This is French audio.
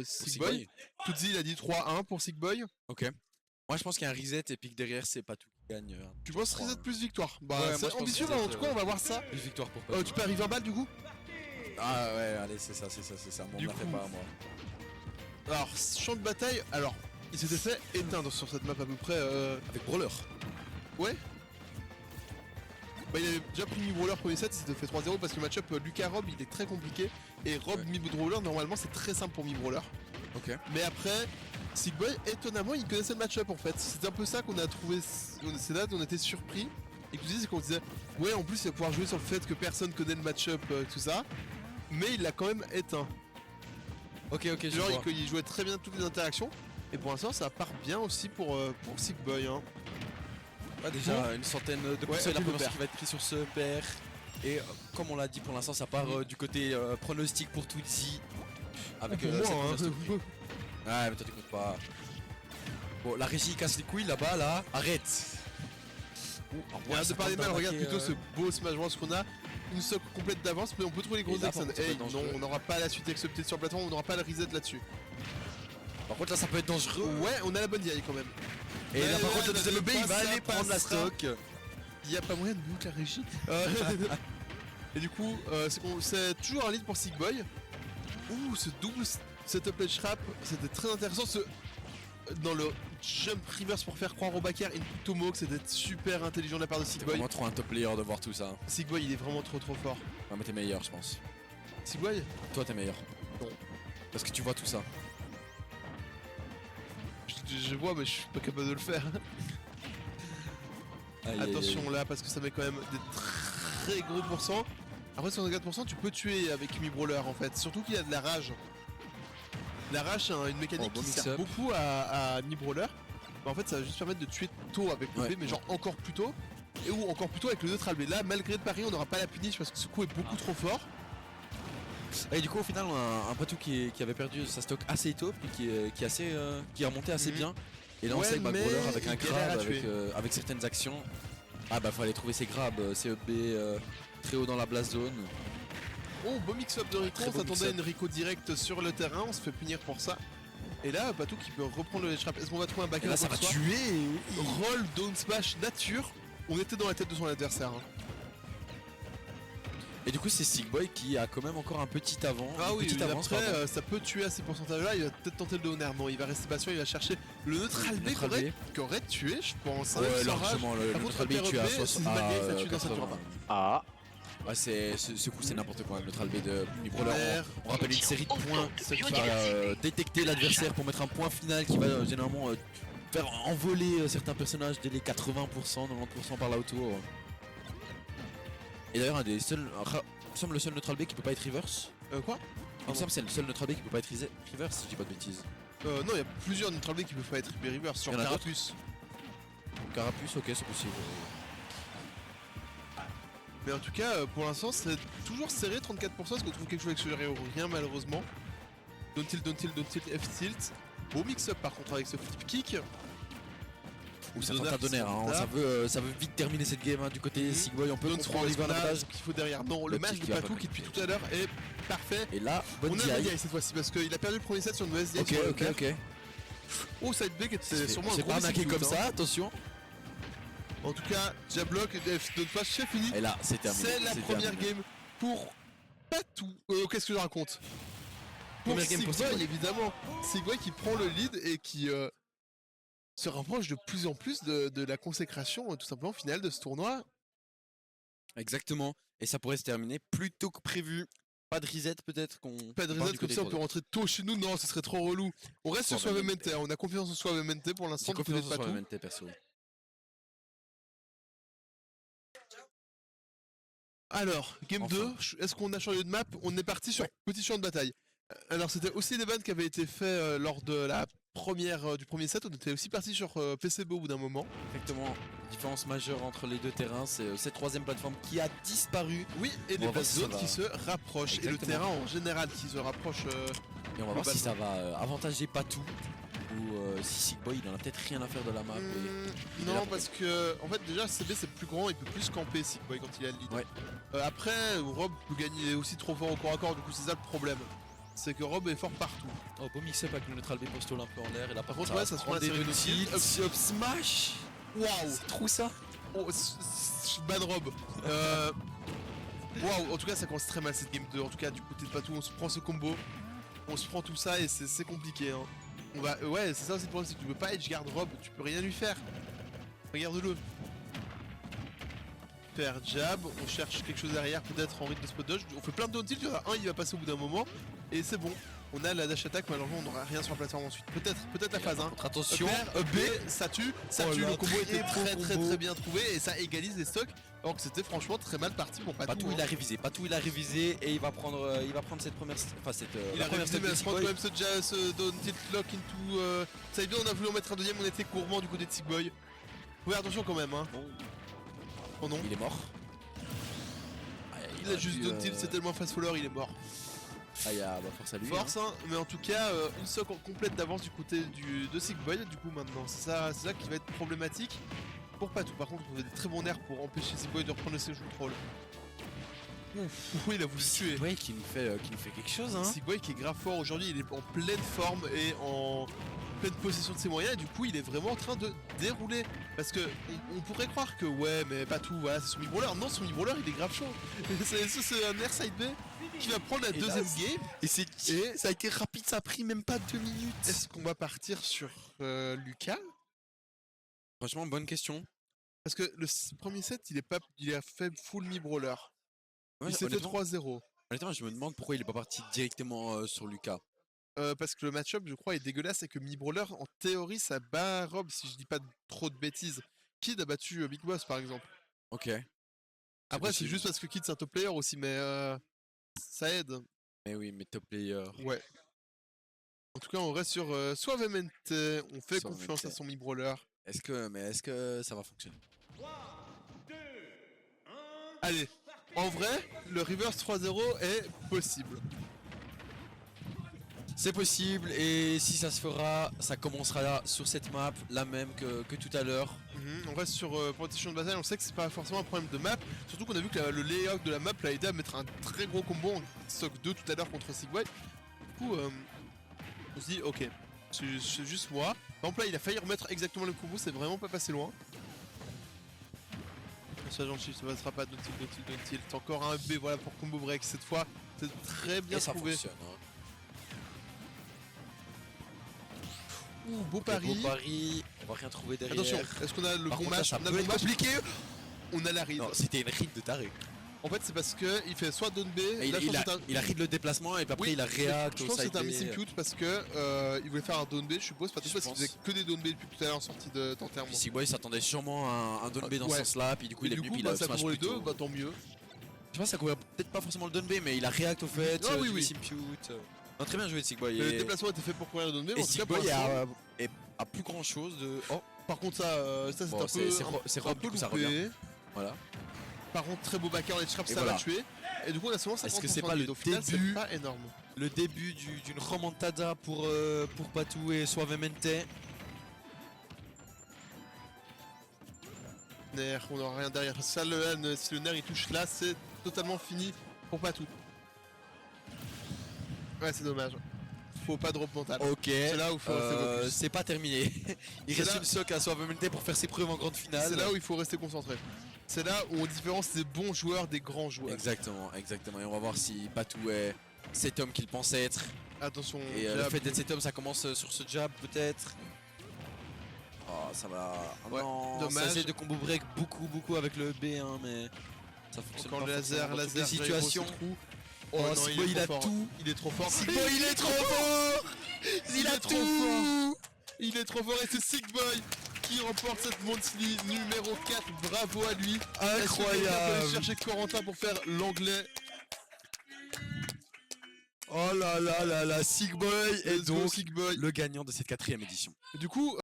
Sigboy. Tootsie il a dit 3-1 pour Sigboy. Ok. Moi je pense qu'il y a un reset et puis que derrière c'est pas tout qui gagne. Tu penses reset plus victoire? Bah ouais, c'est ambitieux, mais en tout cas on va voir ça. Plus victoire pour Patou. Tu peux arriver en balle du coup? Ah ouais, allez, c'est ça. Bon, on la fait pas, moi. Alors, champ de bataille, alors, il s'était fait éteindre sur cette map à peu près. Avec Brawler. Ouais. Bah, il avait déjà pris mi-brawler premier set, il s'était fait 3-0 parce que le match-up Lucas-Rob il est très compliqué. Et Rob mi-brawler, normalement c'est très simple pour mi-brawler. Ok. Mais après, Sigboy, étonnamment, il connaissait le match-up en fait. C'est un peu ça qu'on a trouvé. C'est là où on était surpris. Et que tu disais, c'est qu'on disait, ouais, en plus il va pouvoir jouer sur le fait que personne connaît le match-up, tout ça. Mais il l'a quand même éteint. Ok, Genre il jouait très bien toutes les interactions. Et pour l'instant ça part bien aussi pour Sigboy. Hein. Ouais, déjà une centaine de points ouais, qui va être pris sur ce pair. Et comme on l'a dit pour l'instant ça part du côté pronostic pour Tootsie. Avec pour moi, hein. Ouais mais toi t'écoutes pas. Bon la régie casse les couilles là-bas là. Arrête. Arrête de parler mal, regarde plutôt ce beau Smash Bros qu'on a. Une stock complète d'avance, mais on peut trouver les grosses Exxon. Hey, non, on n'aura pas la suite acceptée sur le plateau, on n'aura pas le reset là-dessus. Par contre là ça peut être dangereux. Ouais, on a la bonne DI quand même. Et là par contre le deuxième B il va aller prendre la stock. Il n'y a pas moyen de mute la régie. Et du coup, c'est toujours un lead pour Sigboy. Ouh, ce double setup edge trap, c'était très intéressant. Dans le jump reverse pour faire croire au backer et Tomo que c'était super intelligent de la part de Sigboy. C'est vraiment trop un top player de voir tout ça. Sigboy il est vraiment trop fort. Ouais mais t'es meilleur je pense. Sigboy? Toi t'es meilleur. Non. Parce que tu vois tout ça. Je vois mais je suis pas capable de le faire. Attention là parce que ça met quand même des très gros pourcents. Après 64% tu peux tuer avec Mi Brawler en fait. Surtout qu'il y a de la rage. La rage c'est une mécanique qui sert beaucoup à Mi Brawler. Bah, en fait ça va juste permettre de tuer tôt avec le B mais genre encore plus tôt. Et ou encore plus tôt avec le neutral B. Là malgré le pari on n'aura pas la punish parce que ce coup est beaucoup trop fort. Et du coup au final on a un Patou qui avait perdu sa stock assez tôt puis qui est remonté assez bien. Et là on sait Brawler avec un grab avec certaines actions. Ah bah fallait trouver ses grabs, CEB très haut dans la blast zone. Oh beau mix-up de Rico, on s'attendait à une Rico direct sur le terrain, on se fait punir pour ça. Et là Patou qui peut reprendre le trap. Est-ce qu'on va trouver un backer? Là ça va tuer. Roll, down smash, nature. On était dans la tête de son adversaire. Hein. Et du coup c'est Sigboy qui a quand même encore un petit avant. Ah oui, après ça peut tuer à ces pourcentages là, il va peut-être tenter le Doner. Non, il va rester patient, il va chercher le neutral B qui aurait tué je pense. Ouais largement le neutral B tue à 60. Ah. Ouais ce coup c'est n'importe quoi, le neutral B de Mi Brawler. On rappelle une série de points qui va détecter l'adversaire pour mettre un point final qui va généralement faire envoler certains personnages dès les 80%, 90% par là autour. Et d'ailleurs un des seuls, il me semble le seul neutral B qui peut pas être reverse. Quoi? Il me semble c'est le seul neutral B qui peut pas être reverse si je dis pas de bêtises. Non, il y a plusieurs neutral B qui peuvent pas être reverse, sur Carapuce. Carapuce, ok c'est possible. Mais en tout cas pour l'instant c'est toujours serré 34% parce qu'on trouve quelque chose avec ce ou rien malheureusement. Don't tilt, F tilt. Beau mix-up par contre avec ce flip kick. Ou ça tente un Doner, hein. Ça veut vite terminer cette game hein, du côté Sigboy, on peut comprendre les avantages qu'il faut derrière. Non, le match de Patou qui depuis tout à l'heure est parfait. Et là, bonne DI. On a DI cette fois-ci parce qu'il a perdu le premier set sur une mauvaise DI. Ok. Oh, side B qui était sûrement un gros. C'est pas arnaqué comme ça, attention. En tout cas, Jablock, de face, c'est fini. Et là, c'est terminé. C'est la première game pour Patou. Qu'est-ce que je raconte? Pour Sigboy, évidemment. Sigboy qui prend le lead et qui se rapproche de plus en plus de la consécration tout simplement finale de ce tournoi. Exactement. Et ça pourrait se terminer plus tôt que prévu. Pas de reset peut-être qu'on. Pas de reset comme ça, on peut rentrer tôt chez nous. Non, ce serait trop relou. On reste sur Suavemente. On a confiance en Suavemente pour l'instant. J'ai confiance en Suavemente perso. Alors, game 2, est-ce qu'on a changé de map? On est parti sur petit champ de bataille. Alors c'était aussi des bandes qui avaient été faits lors de la du premier set, on était aussi parti sur PCB au bout d'un moment. Effectivement, différence majeure entre les deux terrains, c'est cette troisième plateforme qui a disparu. Oui, et les bases zones qui se rapprochent, exactement. Et le terrain en général qui se rapproche. Et on va voir si ça va avantager Patou, ou si Sigboy il en a peut-être rien à faire de la map. Non, parce que en fait déjà CB c'est plus grand, il peut plus camper Sigboy quand il a le lead. Ouais. Après, Rob peut gagner aussi trop fort au corps à corps, du coup c'est ça le problème. c'est que Rob est fort partout. Oh, beau mix-up avec le neutral B post-all un peu en l'air et là par contre ouais ça se prend la série de tilt. Up smash. Waouh, c'est trop ça. Oh, bad Rob. Waouh, en tout cas ça commence très mal cette game 2. En tout cas du côté de Patou, on se prend ce combo, on se prend tout ça et c'est compliqué. Hein. On va, ouais, c'est ça aussi le problème, c'est que tu peux pas edgeguard Rob, tu peux rien lui faire. Regarde-le. Faire jab, on cherche quelque chose derrière, peut-être en rythme de spot dodge. On fait plein de down tilt, il y en a un, il va passer au bout d'un moment et c'est bon. On a la dash attack, malheureusement on n'aura rien sur la plateforme ensuite. Peut-être la phase 1. Attention, B, ça tue, le combo était très bien trouvé et ça égalise les stocks. Alors que c'était franchement très mal parti pour Patou. Patou il a révisé et il va prendre cette première. Enfin cette. Il a révisé mais quand même ce down tilt lock into. Ça y est bien, on a voulu en mettre un deuxième, on était gourmand du côté de Sigboy. Ouais, attention quand même hein. Oh non. Il est mort. Il a juste down tilt, c'est tellement fast follower, il est mort. Bah force à lui. Force hein, mais en tout cas une stock complète d'avance du côté de Sigboy du coup maintenant. C'est ça qui va être problématique pour Patou. Par contre on avait des très bons nerfs pour empêcher Sigboy de reprendre le séjour troll. Oui, il a voulu tuer. Sigboy qui nous fait quelque chose hein. Sigboy qui est grave fort aujourd'hui, il est en pleine forme et en pleine possession de ses moyens et du coup il est vraiment en train de dérouler. Parce que on pourrait croire que ouais mais Patou voilà c'est son mid-brawler. Non, son mid-brawler il est grave chaud. C'est un air side B qui va prendre la deuxième game et ça a été rapide, ça a pris même pas 2 minutes. Est-ce qu'on va partir sur Lucas? Franchement bonne question. Parce que le premier set il a fait full mid-brawler. Ouais, il s'est fait 3-0. Honnêtement je me demande pourquoi il est pas parti directement sur Lucas. Parce que le match-up je crois est dégueulasse et que mid-brawler en théorie ça bat Rob si je dis pas trop de bêtises. Kid a battu Big Boss par exemple. Ok. Après c'est juste parce que Kid c'est un top player aussi mais ça aide. Mais oui mais top player. Ouais. En tout cas on reste sur Suavemente, on fait confiance à son mid-brawler. Est-ce que ça va fonctionner? 3, 2, 1. Allez, en vrai, le reverse 3-0 est possible. C'est possible et si ça se fera, ça commencera sur cette map, la même que tout à l'heure. On reste sur protection de bataille, on sait que c'est pas forcément un problème de map, surtout qu'on a vu que le layout de la map l'a aidé à mettre un très gros combo en stock 2 tout à l'heure contre Sigboy. Du coup, on se dit ok, c'est juste moi. Par exemple là il a failli remettre exactement le combo, c'est vraiment pas passé loin. Sois gentil, ça passera pas, don't tilt. Encore un B voilà pour combo break cette fois, c'est très bien trouvé. Ça fonctionne, hein. Beau pari. Beau pari, on va rien trouver derrière. Attention, est-ce qu'on a le bon match? On a le bon match compliqué. On a la read. Non, c'était une read de taré. En fait, c'est parce que il fait soit down B. Il a read le déplacement et puis après il a react. Je pense que c'était un missing pute parce que il voulait faire un down B, je suppose. Parce qu'il faisait que des down B depuis tout à l'heure en sortie d'enterrement. Sigboy s'attendait sûrement à un down B dans ce sens-là, puis du coup il est venu, puis il a ça couvre les deux, bah tant mieux. Je pense que ça couvrait peut-être pas forcément le down B, mais il a react au fait. Ah oui, missing pute. Non, très bien joué de Sigboy. Le déplacement était fait pour couvrir le down B, mais en tout cas Sigboy a plus grand chose de. Oh, par contre ça c'est un peu. C'est Rob, du coup ça revient. Voilà. Par contre très beau backer, les traps ça va tuer. Et du coup on a seulement 50%. Est-ce que c'est pas le début, c'est pas énorme. Le début d'une remontada pour Patou et Suavemente. Nair, on n'aura rien derrière. Ça, si le Nair il touche là, c'est totalement fini pour Patou. Ouais, c'est dommage. Faut pas drop mental. Ok, c'est là où faut c'est pas terminé. Il reste une sock à Suavemente pour faire ses preuves en grande finale. C'est là où il faut rester concentré. C'est là où on différencie des bons joueurs des grands joueurs. Exactement. Et on va voir si Patou est cet homme qu'il pense être. Attention. Et le fait d'être cet homme, ça commence sur ce jab peut-être. Oh, ça va. Ouais, non, dommage. Ça essaie de combo break beaucoup avec le B1, mais ça fonctionne encore pas. Laser, des situations. Oh non, Sigboy il a tout. Il est trop fort. Sigboy il est trop fort. Il a trop fort. Il est trop fort et c'est Sigboy qui remporte cette monthly numéro 4. Bravo à lui. Incroyable. On va aller chercher Corentin pour faire l'anglais. Oh là là là là, Sigboy est donc Sigboy, le gagnant de cette 4ème édition. Du coup